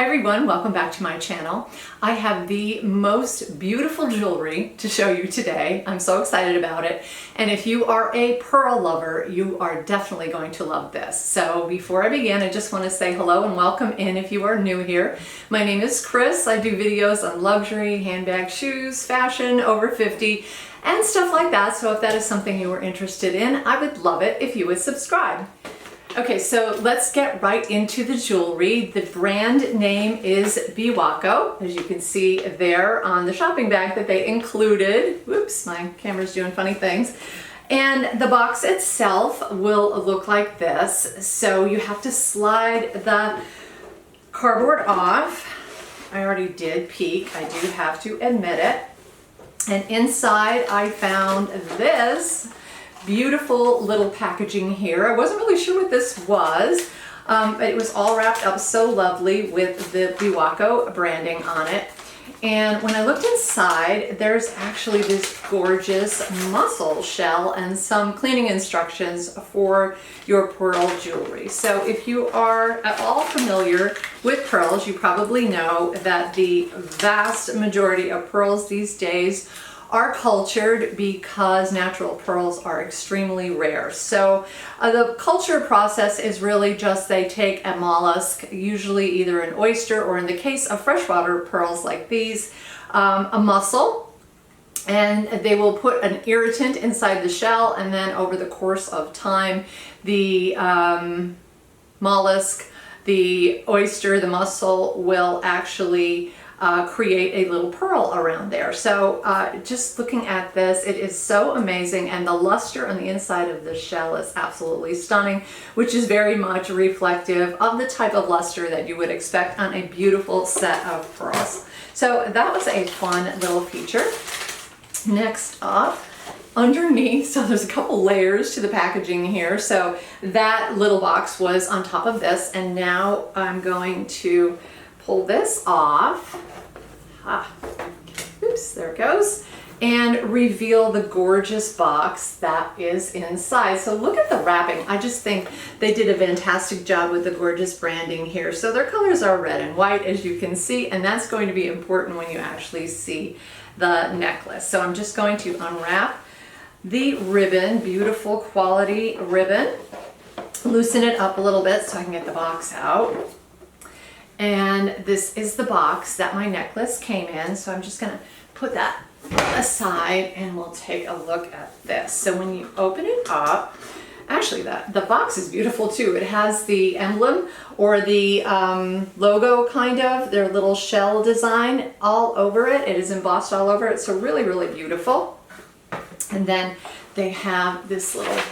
Hi everyone, welcome back to my channel. I have the most beautiful jewelry to show you today. I'm so excited about it. And if you are a pearl lover, you are definitely going to love this. So before I begin, I just want to say hello and welcome in if you are new here. My name is Chris. I do videos on luxury, handbag, shoes, fashion, over 50, and stuff like that. So if that is something you are interested in, I would love it if you would subscribe. Okay, so let's get right into the jewelry. The brand name is Biwako, as you can see there on the shopping bag that they included. Whoops, my camera's doing funny things. And the box itself will look like this. So you have to slide the cardboard off. I already did peek, I do have to admit it. And inside I found this beautiful little packaging here. I wasn't really sure what this was, but it was all wrapped up so lovely with the Biwako branding on it. And when I looked inside, there's actually this gorgeous mussel shell and some cleaning instructions for your pearl jewelry. So if you are at all familiar with pearls, you probably know that the vast majority of pearls these days are cultured because natural pearls are extremely rare. So the culture process is really just they take a mollusk, usually either an oyster or in the case of freshwater pearls like these, a mussel, and they will put an irritant inside the shell, and then over the course of time the mollusk, the oyster, the mussel will actually create a little pearl around there. So just looking at this, it is so amazing, and the luster on the inside of the shell is absolutely stunning, which is very much reflective of the type of luster that you would expect on a beautiful set of pearls. So that was a fun little feature. Next up, underneath, so there's a couple layers to the packaging here. So that little box was on top of this, and now I'm going to pull this off. Oops, there it goes. And reveal the gorgeous box that is inside. So look at the wrapping. I just think they did a fantastic job with the gorgeous branding here. So their colors are red and white, as you can see, and that's going to be important when you actually see the necklace. So I'm just going to unwrap the ribbon, beautiful quality ribbon, loosen it up a little bit so I can get the box out. And this is the box that my necklace came in. So I'm just gonna put that aside and we'll take a look at this. So when you open it up, actually the box is beautiful too. It has the emblem or the logo, kind of, their little shell design all over it. It is embossed all over it. So really, really beautiful. And then they have this little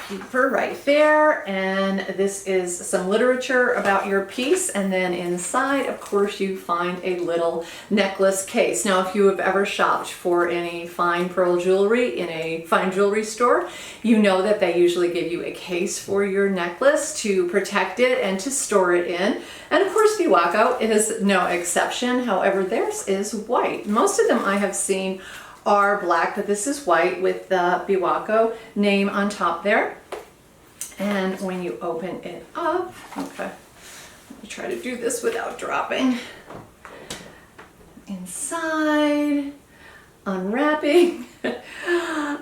paper right there, and this is some literature about your piece, and then inside, of course, you find a little necklace case. Now, if you have ever shopped for any fine pearl jewelry in a fine jewelry store, you know that they usually give you a case for your necklace to protect it and to store it in. And of course, Biwako is no exception. However, theirs is white. Most of them I have seen are black, but this is white with the Biwako name on top there. And when you open it up, okay, let me try to do this without dropping. Inside, unwrapping,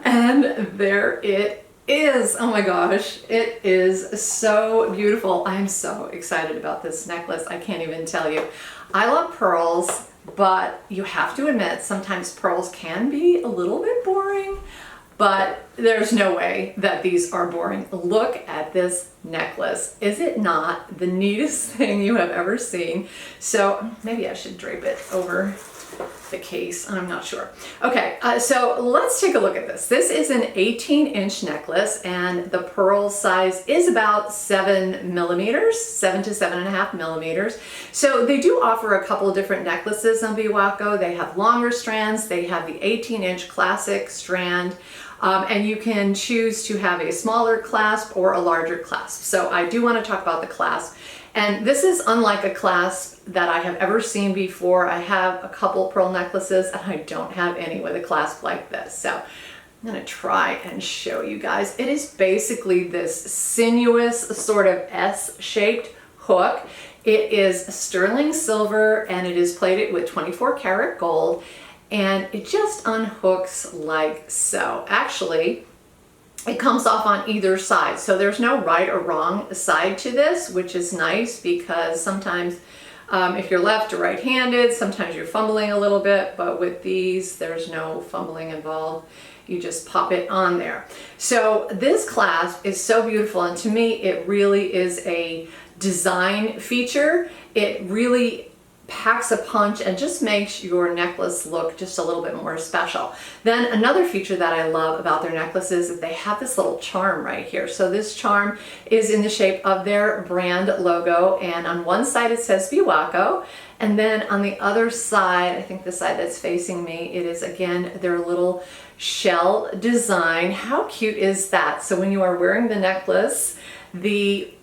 and there it is. Oh my gosh, it is so beautiful. I'm so excited about this necklace. I can't even tell you. I love pearls, but you have to admit sometimes pearls can be a little bit boring, but there's no way that these are boring. Look at this necklace. Is it not the neatest thing you have ever seen? So maybe I should drape it over the case. I'm not sure. Okay, so let's take a look at this. This is an 18-inch necklace, and the pearl size is about 7 millimeters, 7 to 7.5 millimeters. So they do offer a couple of different necklaces on Biwako. They have longer strands. They have the 18-inch classic strand. And you can choose to have a smaller clasp or a larger clasp. So I do want to talk about the clasp. And this is unlike a clasp that I have ever seen before. I have a couple pearl necklaces and I don't have any with a clasp like this. So I'm gonna try and show you guys. It is basically this sinuous sort of S-shaped hook. It is sterling silver and it is plated with 24 karat gold, and it just unhooks like so. Actually, it comes off on either side, so there's no right or wrong side to this, which is nice because sometimes if you're left or right-handed, sometimes you're fumbling a little bit, but with these, there's no fumbling involved. You just pop it on there. So this clasp is so beautiful, and to me, it really is a design feature. It really packs a punch and just makes your necklace look just a little bit more special. Then another feature that I love about their necklaces is they have this little charm right here. So this charm is in the shape of their brand logo, and on one side it says Biwako, and then on the other side, I think the side that's facing me, it is again their little shell design. How cute is that? So when you are wearing the necklace, the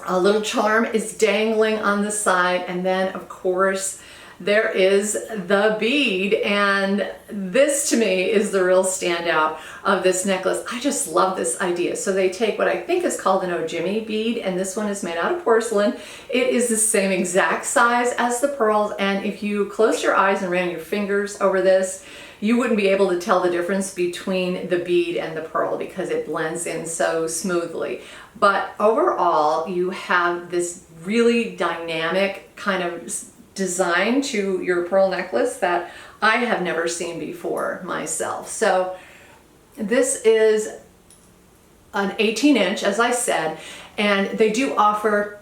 a little charm is dangling on the side, and then of course there is the bead, and this to me is the real standout of this necklace. I just love this idea. So they take what I think is called an ojimi bead, and this one is made out of porcelain. It is the same exact size as the pearls, and if you closed your eyes and ran your fingers over this, you wouldn't be able to tell the difference between the bead and the pearl because it blends in so smoothly. But overall, you have this really dynamic kind of design to your pearl necklace that I have never seen before myself. So this is an 18-inch, as I said, and they do offer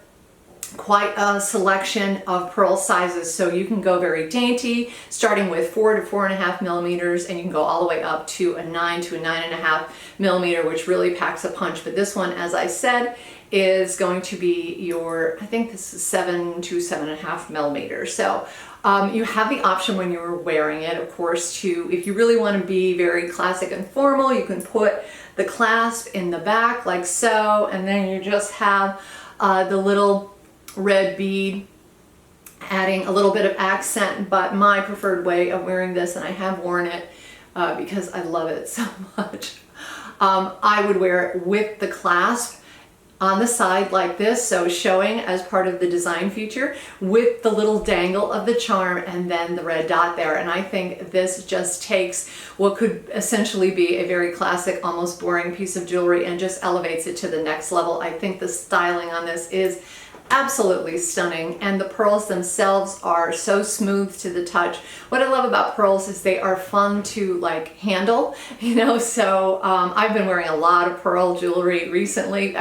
quite a selection of pearl sizes, so you can go very dainty, starting with 4 to 4.5 millimeters, and you can go all the way up to a 9 to a 9.5 millimeter, which really packs a punch. But this one, as I said, is going to be your, I think this is 7 to 7.5 millimeters. So you have the option when you're wearing it, of course, to, if you really want to be very classic and formal, you can put the clasp in the back like so, and then you just have the little red bead adding a little bit of accent. But my preferred way of wearing this, and I have worn it because I love it so much, I would wear it with the clasp on the side like this, so showing as part of the design feature with the little dangle of the charm and then the red dot there. And I think this just takes what could essentially be a very classic, almost boring piece of jewelry and just elevates it to the next level. I think the styling on this is absolutely stunning, and the pearls themselves are so smooth to the touch. What I love about pearls is they are fun to like handle, you know, so I've been wearing a lot of pearl jewelry recently.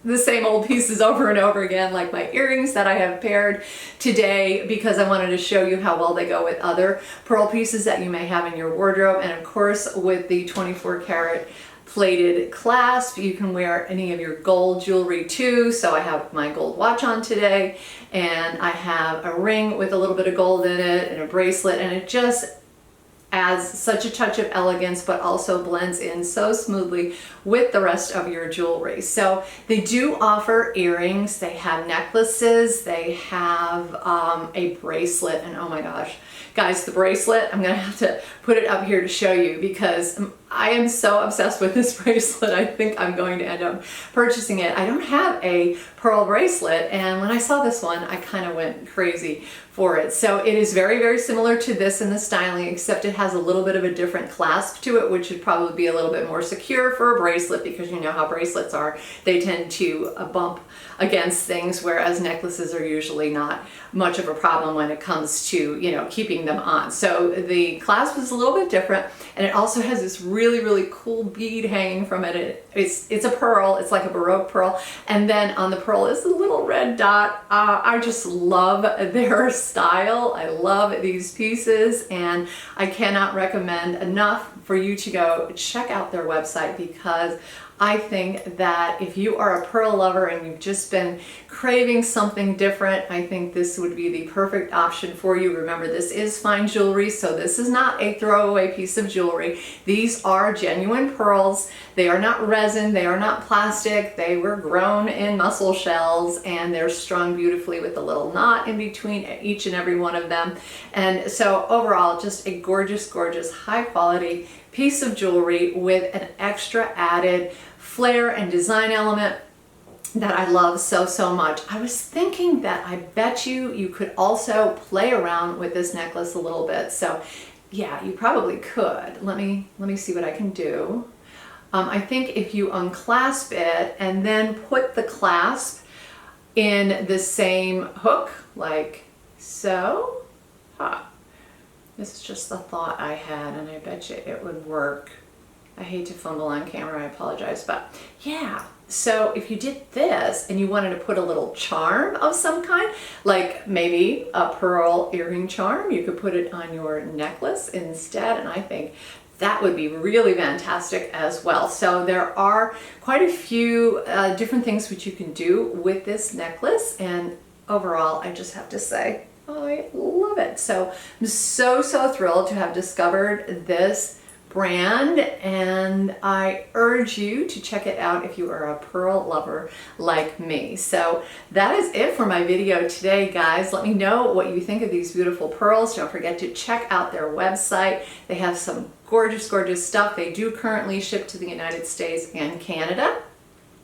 The same old pieces over and over again, like my earrings that I have paired today, because I wanted to show you how well they go with other pearl pieces that you may have in your wardrobe. And of course, with the 24 karat plated clasp, you can wear any of your gold jewelry too. So I have my gold watch on today, and I have a ring with a little bit of gold in it and a bracelet, and it just adds such a touch of elegance, but also blends in so smoothly with the rest of your jewelry. So they do offer earrings, they have necklaces, they have a bracelet, and oh my gosh, guys, the bracelet, I'm gonna have to put it up here to show you because I am so obsessed with this bracelet. I think I'm going to end up purchasing it. I don't have a pearl bracelet, and when I saw this one, I kind of went crazy for it. So it is very, very similar to this in the styling, except it has a little bit of a different clasp to it, which would probably be a little bit more secure for a bracelet, because you know how bracelets are. They tend to bump against things, whereas necklaces are usually not much of a problem when it comes to, you know, keeping them on. So the clasp is a little bit different, and it also has this really, really cool bead hanging from it. It's a pearl, it's like a Baroque pearl, and then on the pearl is a little red dot. I just love their style. I love these pieces, and I cannot recommend enough for you to go check out their website, because I think that if you are a pearl lover and you've just been craving something different, I think this would be the perfect option for you. Remember, this is fine jewelry, so this is not a throwaway piece of jewelry. These are genuine pearls. They are not resin, they are not plastic. They were grown in mussel shells, and they're strung beautifully with a little knot in between each and every one of them. And so overall, just a gorgeous, gorgeous, high quality piece of jewelry with an extra added flair and design element that I love so much. I was thinking that I bet you could also play around with this necklace a little bit. So yeah, you probably could. Let me see what I can do. I think if you unclasp it and then put the clasp in the same hook, like so. This is just the thought I had, and I bet you it would work. I hate to fumble on camera, I apologize, but yeah. So if you did this and you wanted to put a little charm of some kind, like maybe a pearl earring charm, you could put it on your necklace instead, and I think that would be really fantastic as well. So there are quite a few different things which you can do with this necklace, and overall I just have to say I love it. So I'm so thrilled to have discovered this brand, and I urge you to check it out if you are a pearl lover like me. So that is it for my video today, guys. Let me know what you think of these beautiful pearls. Don't forget to check out their website. They have some gorgeous stuff. They do currently ship to the United States and Canada.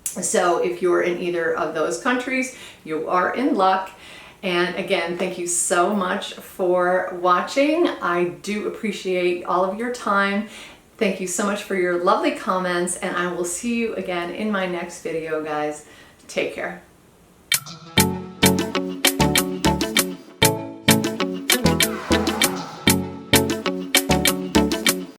So if you're in either of those countries, you are in luck. And again, thank you so much for watching. I do appreciate all of your time. Thank you so much for your lovely comments, and I will see you again in my next video, guys. Take care.